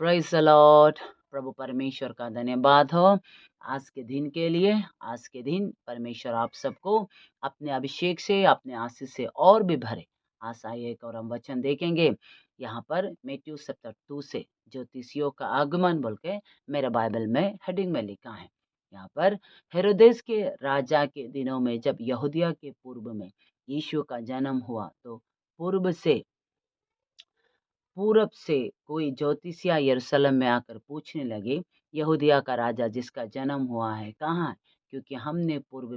Praise the Lord. प्रभु परमेश्वर का धन्यवाद हो आज के दिन के लिए। आज के दिन परमेश्वर आप सबको अपने अभिषेक से, अपने आशीष से और भी भरे। आशा एक और हम वचन देखेंगे यहाँ पर मैथ्यू चैप्टर 2 से ज्योतिषियों का आगमन बोल के मेरे बाइबल में हेडिंग में लिखा है। यहाँ पर हेरोदेस के राजा के दिनों में जब यहूदिया के पूर्व में यीशु का जन्म हुआ तो पूरब से कोई ज्योतिषिया यरूशलेम में आकर पूछने लगे, यहूदिया का राजा जिसका जन्म हुआ है कहाँ है? क्योंकि हमने पूर्व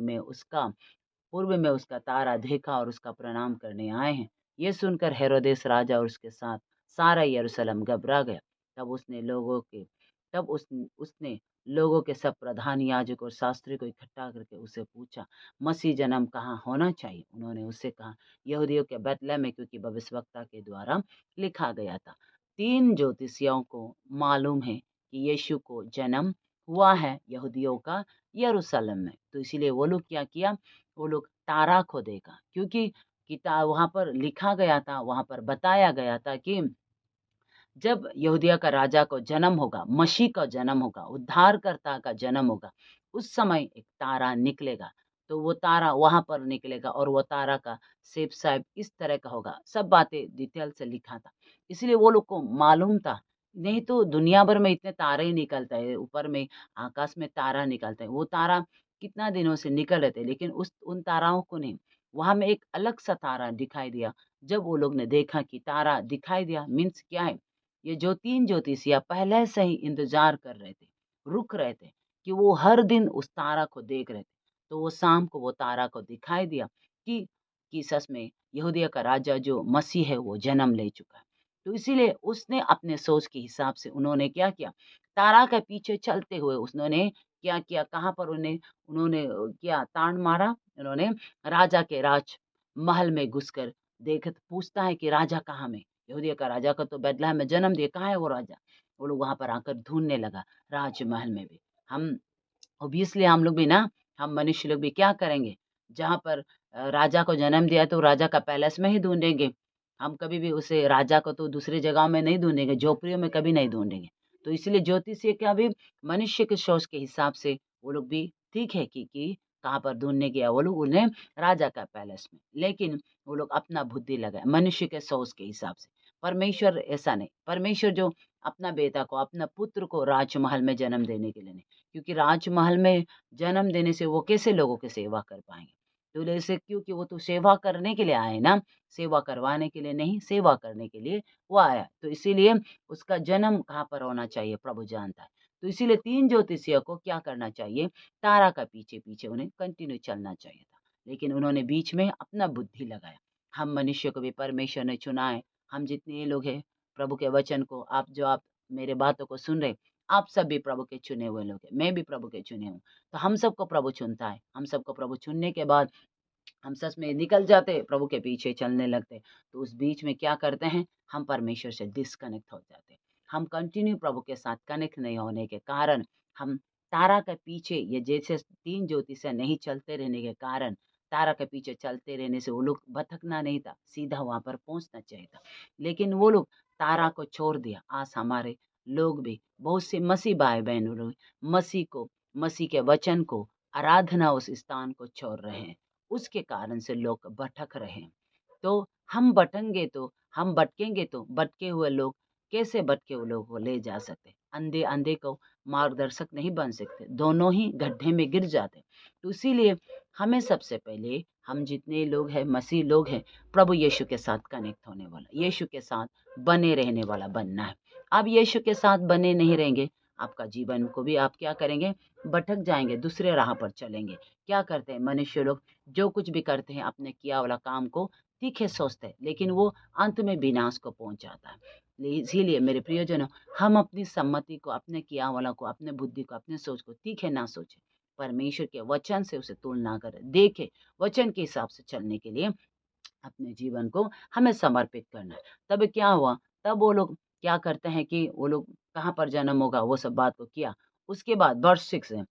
में उसका तारा देखा और उसका प्रणाम करने आए हैं। ये सुनकर हेरोदेस राजा और उसके साथ सारा यरूशलेम घबरा गया। तब उसने लोगों के तब उसने लोगों के सब प्रधान याजक और शास्त्री को इकट्ठा करके उससे पूछा, मसीह जन्म कहाँ होना चाहिए? उन्होंने उससे कहा, यहूदियों के बैतलहम में, क्योंकि भविष्यवक्ता के द्वारा लिखा गया था। 3 ज्योतिषियों को मालूम है कि यीशु को जन्म हुआ है यहूदियों का यरूशलेम में। तो इसीलिए वो लोग क्या किया, वो लोग तारा को देखा, क्योंकि किताब वहाँ पर लिखा गया था, वहाँ पर बताया गया था कि जब यहूदिया का राजा को जन्म होगा, मसीह का जन्म होगा, उद्धारकर्ता का जन्म होगा, उस समय एक तारा निकलेगा। तो वो तारा वहाँ पर निकलेगा और वो तारा का शेप शायद इस तरह का होगा। सब बातें डिटेल से लिखा था। इसलिए वो लोग को मालूम था। नहीं तो दुनिया भर में इतने तारे ही निकलते हैं, ऊपर में आकाश में तारा निकलते हैं। वो तारा कितना दिनों से निकल रहे थे, लेकिन उस उन ताराओं को नहीं। वहाँ में एक अलग सा तारा दिखाई दिया। जब वो लोग ने देखा कि तारा दिखाई दिया मीन्स क्या है, ये जो 3 ज्योतिषिया पहले से ही इंतजार कर रहे थे, रुक रहे थे कि वो हर दिन उस तारा को देख रहे थे। तो वो शाम को वो तारा को दिखाई दिया कि सच में यहूदिया का राजा जो मसीह है वो जन्म ले चुका है। तो इसीलिए उसने अपने सोच के हिसाब से उन्होंने क्या किया, तारा के पीछे चलते हुए उन्होंने क्या किया, कहाँ पर उन्होंने क्या तान मारा, उन्होंने राजा के राज महल में घुसकर पूछता है कि राजा कहाँ में? यहूदिया का राजा का तो बैतलहम में जन्म दिया, कहाँ है वो राजा? वो लोग वहाँ पर आकर ढूँढने लगा राजमहल में भी। हम ऑब्वियसली हम लोग भी ना, हम मनुष्य लोग भी क्या करेंगे? जहाँ पर राजा को जन्म दिया तो राजा का पैलेस में ही ढूँढेंगे। हम कभी भी उसे राजा को तो दूसरी जगह में नहीं ढूँढेंगे, झोपड़ियों में कभी नहीं ढूँढेंगे। तो इसलिए ज्योतिषी क्या भी मनुष्य के सोच के हिसाब से वो लोग भी ठीक है कि कहाँ पर ढूँढने गया वो लोग उन्हें राजा का पैलेस में। लेकिन वो लोग अपना बुद्धि लगाए मनुष्य के सोच के हिसाब से। परमेश्वर ऐसा नहीं, परमेश्वर जो अपना बेटा को, अपना पुत्र को राजमहल में जन्म देने के लिए नहीं, क्योंकि राजमहल में जन्म देने से वो कैसे लोगों की सेवा कर पाएँगे? तो जैसे क्योंकि वो तो सेवा करने के लिए आए ना, सेवा करवाने के लिए नहीं, सेवा करने के लिए वो आया। तो इसीलिए उसका जन्म कहाँ पर होना चाहिए प्रभु जानता है। तो इसीलिए 3 ज्योतिषियों को क्या करना चाहिए, तारा का पीछे-पीछे उन्हें कंटिन्यू चलना चाहिए था। लेकिन उन्होंने बीच में अपना बुद्धि लगाया। हम मनुष्य को भी परमेश्वर ने चुना है। हम जितने ये लोग हैं, प्रभु के वचन को आप मेरे बातों को सुन रहे, आप सब भी प्रभु के चुने हुए लोग हैं। मैं भी प्रभु के चुने हूँ। तो हम सबको प्रभु चुनता है। हम सबको प्रभु चुनने के बाद हम सच में निकल जाते, प्रभु के पीछे चलने लगते। तो उस बीच में क्या करते हैं, हम परमेश्वर से डिस्कनेक्ट हो जाते। हम कंटिन्यू प्रभु के साथ कनेक्ट नहीं होने के कारण हम तारा के पीछे, ये जैसे 3 ज्योतिषी नहीं चलते रहने के कारण, तारा के पीछे चलते रहने से वो लोग भटकना नहीं था, सीधा वहाँ पर पहुँचना चाहिए था। लेकिन वो लोग तारा को छोड़ दिया। आज हमारे लोग भी, बहुत से मसीह भाई-बहन लोग मसीह के वचन को, आराधना उस स्थान को छोड़ रहे हैं। उसके कारण से लोग भटक रहे हैं। तो हम भटकेंगे तो भटके हुए लोग कैसे भटके हुए लोगों को ले जा सकते? अंधे अंधे को मार्गदर्शक नहीं बन सकते, दोनों ही गड्ढे में गिर जाते। तो इसीलिए हमें सबसे पहले, हम जितने लोग हैं मसीह लोग हैं, प्रभु यीशु के साथ कनेक्ट होने वाला, यीशु के साथ बने रहने वाला बनना है। आप यीशु के साथ बने नहीं रहेंगे, आपका जीवन को भी आप क्या करेंगे, भटक जाएंगे, दूसरे राह पर चलेंगे। क्या करते हैं मनुष्य लोग, जो कुछ भी करते हैं अपने किया वाला काम को तीखे सोचते हैं, लेकिन वो अंत में विनाश को पहुंच जाता है। इसीलिए मेरे प्रियजनों, हम अपनी सम्मति को, अपने किया वाला को, अपने बुद्धि को, अपने सोच को तीखे ना सोचें। परमेश्वर के वचन से उसे तुलना करें, देखें, वचन के हिसाब से चलने के लिए अपने जीवन को हमें समर्पित करना है। तब क्या हुआ, तब वो लोग क्या करते हैं कि वो लोग कहाँ पर जन्म होगा वो सब बात को किया। उसके बाद वर्ष 6 है,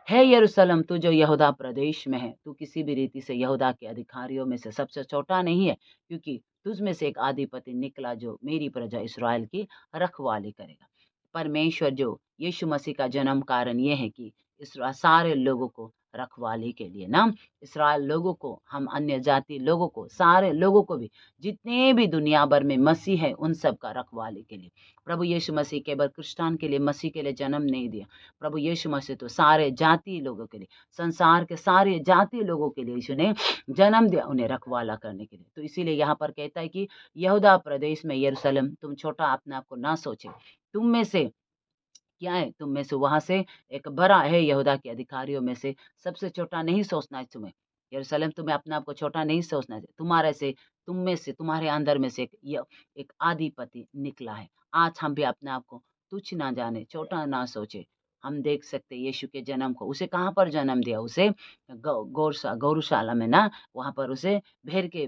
हे यरूशलेम तू जो यहूदा प्रदेश में है, तू किसी भी रीति से यहूदा के अधिकारियों में से सबसे छोटा नहीं है, क्योंकि तुझ में से एक अधिपति निकला जो मेरी प्रजा इस्राएल की रखवाली करेगा। परमेश्वर जो यीशु मसीह का जन्म कारण ये है कि सारे लोगों को रखवाली के लिए ना, इसराइल लोगों को, हम अन्य जाति लोगों को, सारे लोगों को भी, जितने भी दुनिया भर में मसीह है उन सब का रखवाली के लिए। प्रभु यीशु मसीह केवल क्रिश्चियन के लिए, मसीह के लिए जन्म नहीं दिया। प्रभु यीशु मसीह तो सारे जाति लोगों के लिए, संसार के सारे जाति लोगों के लिए यीशु ने जन्म दिया, उन्हें रखवाला करने के लिए। तो इसीलिए यहाँ पर कहता है कि यहूदा प्रदेश में यरूशलेम, तुम छोटा अपने आप को ना सोचे, तुम में से क्या है, तुम में से वहां से एक बड़ा है, यहूदा के अधिकारियों में से सबसे छोटा नहीं सोचना है तुम्हें। यरूशलेम, तुम्हें अपने आप को छोटा नहीं सोचना है। तुम्हारे से, तुम में से, तुम्हारे अंदर में से एक आधिपति निकला है। आज हम भी अपने आप को तुच्छ ना जाने, छोटा ना सोचे। हम देख सकते यीशु के जन्म को, उसे कहाँ पर जन्म दिया, उसे गौरशाला में ना, वहां पर उसे भेड़ के,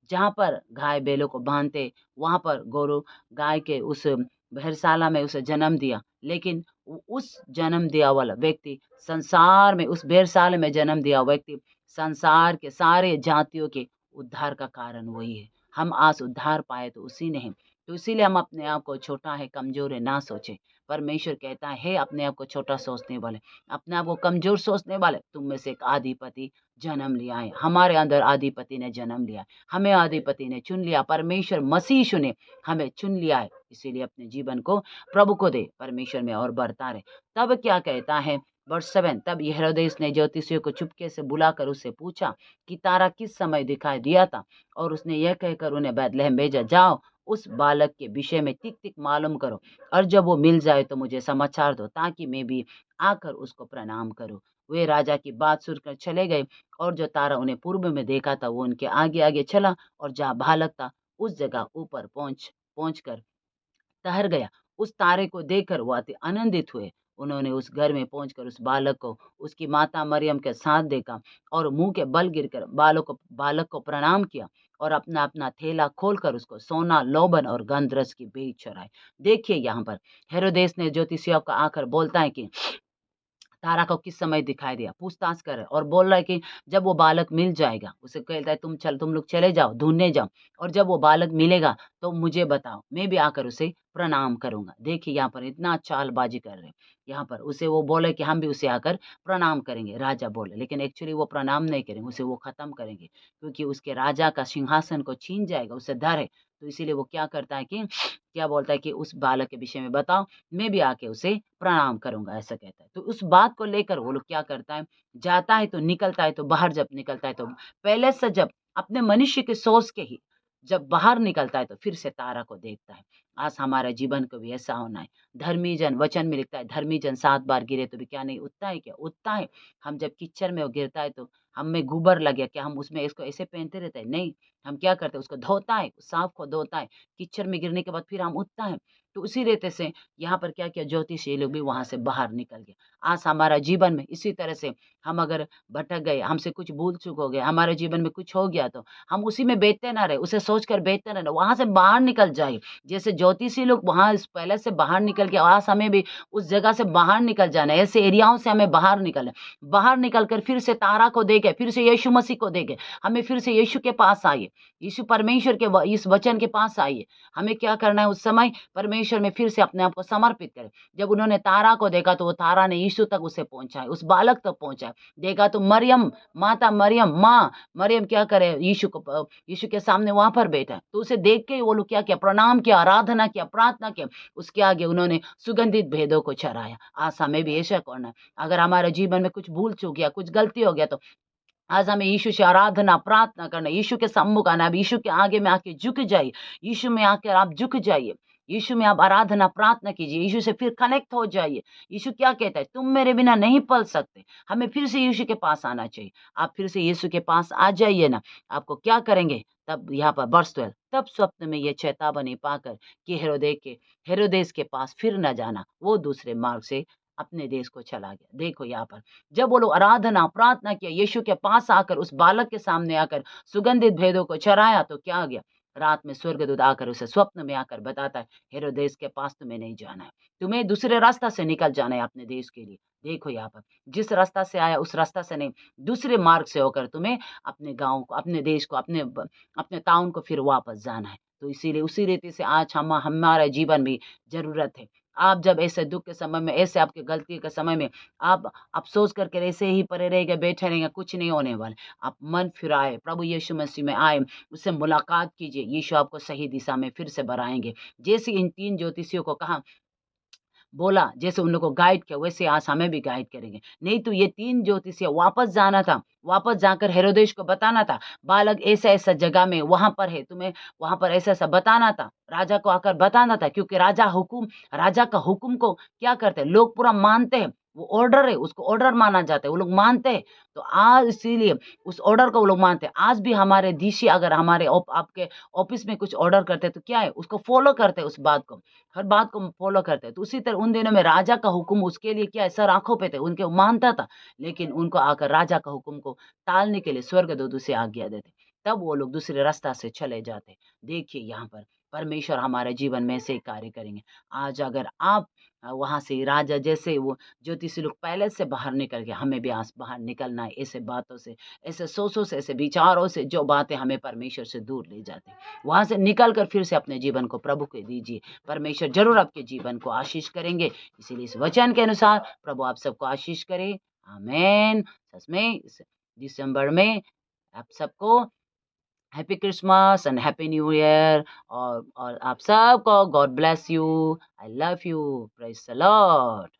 जहाँ पर गाय बैलों को बांधते, वहां पर गौरव गाय के उस भेड़शाला में उसे जन्म दिया। लेकिन उस जन्म दिया वाला व्यक्ति संसार में, उस भेड़शाला में जन्म दिया व्यक्ति संसार के सारे जातियों के उद्धार का कारण वही है। हम आज उद्धार पाए तो उसी ने है। तो इसीलिए हम अपने आप को छोटा है, कमजोर है ना सोचे। परमेश्वर कहता है, अपने आप को छोटा सोचने वाले, अपने आप को कमजोर सोचने वाले, तुम में से एक आधिपति जन्म लिया है। हमारे अंदर आधिपति ने जन्म लिया, हमें आधिपति ने चुन लिया। परमेश्वर मसीह यीशु ने हमें चुन लिया है। इसीलिए अपने जीवन को प्रभु को दे, परमेश्वर में और बढ़ता रहे। तब क्या कहता है वर्ष 7, तब हेरोदेस ने ज्योतिषियों को चुपके से बुलाकर उससे पूछा कि तारा किस समय दिखाई दिया था, और उसने यह कहकर उन्हें बैतलहम भेजा, जाओ उस बालक के विषय में तिक तिक मालूम करो, और जब वो मिल जाए तो मुझे समाचार दो, ताकि मैं भी आकर उसको प्रणाम करूं। वे राजा की बात सुनकर चले गए, और जो तारा उन्हें पूर्व में देखा था वो उनके आगे आगे चला, और जहाँ बालक था उस जगह ऊपर पहुंच कर ठहर गया। उस तारे को देखकर वो अति आनंदित हुए। उन्होंने उस घर में पहुंचकर उस बालक को उसकी माता मरियम के साथ देखा, और मुंह के बल गिरकर बालक को प्रणाम किया, और अपना अपना थैला खोलकर उसको सोना, लोबन और गंधरस की भेंट चढ़ाई। देखिए यहाँ पर हेरोदेस ने ज्योतिषियों को आकर बोलता है कि तारा को किस समय दिखाई दिया, पूछताछ कर रहा है, और बोल रहा है कि जब वो बालक मिल जाएगा, उसे कहता है तुम लोग चले जाओ, ढूंढने जाओ, और जब वो बालक मिलेगा तो मुझे बताओ, मैं भी आकर उसे प्रणाम करूंगा। देखिए यहाँ पर इतना चालबाजी कर रहे हैं। यहाँ पर उसे वो बोले कि हम भी उसे आकर प्रणाम करेंगे, राजा बोले, लेकिन एक्चुअली वो प्रणाम नहीं करेंगे, उसे वो खत्म करेंगे, क्योंकि उसके राजा का सिंहासन को छीन जाएगा, उसे डर है। तो इसीलिए वो क्या करता है कि क्या बोलता है कि उस बालक के विषय में बताओ, मैं भी आके उसे प्रणाम करूंगा, ऐसा कहता है। तो उस बात को लेकर वो लोग क्या करता है, जाता है तो निकलता है, तो बाहर जब निकलता है तो पहले से जब अपने मनुष्य के सोच के ही जब बाहर निकलता है तो फिर से तारा को देखता है। आज हमारे जीवन को भी ऐसा होना है। धर्मी जन, वचन में लिखता है, धर्मी जन 7 बार गिरे तो भी क्या नहीं उठता है, क्या उठता है। हम जब कीचड़ में वो गिरता है तो हम में गोबर लग गया, क्या हम उसमें इसको ऐसे पहनते रहते हैं? नहीं, हम क्या करते हैं, उसको धोता है, सांप को धोता है, कीचड़ में गिरने के बाद फिर हम उठता है। तो उसी रीते से यहाँ पर क्या किया, ज्योतिषी लोग भी वहां से बाहर निकल गए। आज हमारा जीवन में इसी तरह से हम अगर भटक गए, हमसे कुछ भूल चूक हो गया, हमारे जीवन में कुछ हो गया, तो हम उसी में बेचते ना रहे, उसे सोचकर बेचते ना रहे, वहां से बाहर निकल जाए। जैसे ज्योतिषी लोग वहां पहले से बाहर निकल के, आज हमें भी उस जगह से बाहर निकल जाना है। ऐसे एरियाओं से हमें बाहर निकलना, बाहर निकल कर फिर से तारा को देखे, फिर से यीशु मसीह को देखे, हमें फिर से यीशु के पास आइए, यीशु परमेश्वर के इस वचन के पास आइए। हमें क्या करना है, उस समय परमेश्वर में फिर से अपने आप को समर्पित करें। जब उन्होंने तारा को देखा तो वो तारा ने यीशु तक उसे पहुंचाया, उस बालक तक पहुंचाया। देखा तो मरियम, माता मरियम, माँ मरियम क्या करे, यीशु के सामने वहां पर बैठा। तो उसे देख के वो लोग क्या किया, प्रणाम किया, आराधना किया, प्रार्थना किया। उसके आगे उन्होंने सुगंधित भेदों को चढ़ाया। आज हमें भी ऐसा करना है। अगर हमारे जीवन में कुछ भूल चूक गया, कुछ गलती हो गया, तो आज हमें यीशु से आराधना प्रार्थना करना, यीशु के सम्मुख आना। अब यीशु के आगे में आके झुक जाइए, यीशु में आकर आप झुक जाइए, यीशु में आप आराधना प्रार्थना कीजिए, यीशु से फिर कनेक्ट हो जाइए। यीशु क्या कहता है, तुम मेरे बिना नहीं पल सकते। हमें फिर से यीशु के पास आना चाहिए। आप फिर से यीशु के पास आ जाइए ना, आपको क्या करेंगे। तब यहाँ पर वर्ष 12, तब स्वप्न में ये चेतावनी पाकर कि हेरोदेस के पास फिर न जाना, वो दूसरे मार्ग से अपने देश को चला गया। देखो यहाँ पर जब वो लोग आराधना प्रार्थना किया, यीशु के पास आकर उस बालक के सामने आकर सुगंधित भेदों को चढ़ाया, तो क्या आ गया, रात में स्वर्गदूत आकर उसे स्वप्न में आकर बताता है, हेरोदेस के पास तुम्हें नहीं जाना है, तुम्हें दूसरे रास्ता से निकल जाना है अपने देश के लिए। देखो यहाँ पर, जिस रास्ता से आया उस रास्ता से नहीं, दूसरे मार्ग से होकर तुम्हें अपने गाँव को, अपने देश को, अपने टाउन को फिर वापस जाना है। तो इसीलिए उसी रीति से आज हमारे जीवन में ज़रूरत है। आप जब ऐसे दुःख के समय में, ऐसे आपकी गलती के समय में आप अफ़सोस करके ऐसे ही पड़े रहेंगे, बैठे रहेंगे, कुछ नहीं होने वाला। आप मन फिराए, प्रभु यीशु मसीह में आए, उससे मुलाकात कीजिए, यीशु आपको सही दिशा में फिर से बढ़ाएँगे। जैसे इन 3 ज्योतिषियों को कहा, बोला, जैसे उन लोगों को गाइड किया, वैसे आज हमें भी गाइड करेंगे। नहीं तो ये 3 ज्योतिषियाँ वापस जाना था, वापस जाकर हेरोदेस को बताना था, बालक ऐसा-ऐसा जगह में वहाँ पर है, तुम्हें वहाँ पर ऐसा-ऐसा बताना था, राजा को आकर बताना था, क्योंकि राजा का हुक्म को क्या करते हैं, लोग पूरा मानते हैं, वो ऑर्डर है, उसको ऑर्डर माना जाता है, वो लोग मानते हैं। तो आज इसीलिए उस ऑर्डर को वो लोग मानते हैं। आज भी हमारे डीसी अगर हमारे आपके ऑफ़िस में कुछ ऑर्डर करते हैं, तो क्या है, उसको फ़ॉलो करते हैं उस बात को। हर बात को फॉलो करते हैं। तो उसी तरह उन दिनों में राजा का हुक्म उसके लिए क्या है, सर आँखों पे थे, उनके मानता था। लेकिन उनको आकर राजा का हुक्म को टालने के लिए स्वर्गदूत उसे आज्ञा देते। तब वो लोग दूसरे रास्ता से चले जाते। देखिए यहाँ पर परमेश्वर हमारे जीवन में ऐसे ही कार्य करेंगे। आज अगर आप वहाँ से राजा जैसे वो ज्योतिषी लोग पहले से बाहर निकल गए, हमें भी आज बाहर निकलना है ऐसे बातों से, ऐसे सोचों से, ऐसे विचारों से, जो बातें हमें परमेश्वर से दूर ले जाती हैं। वहाँ से निकल कर फिर से अपने जीवन को प्रभु को दीजिए। परमेश्वर ज़रूर आपके जीवन को आशीष करेंगे। इसीलिए इस वचन के अनुसार प्रभु आप सबको आशीष करे। आमीन। सच में इस दिसंबर में आप सबको happy Christmas and happy new year, और आप सबको God bless you. I love you. Praise the Lord.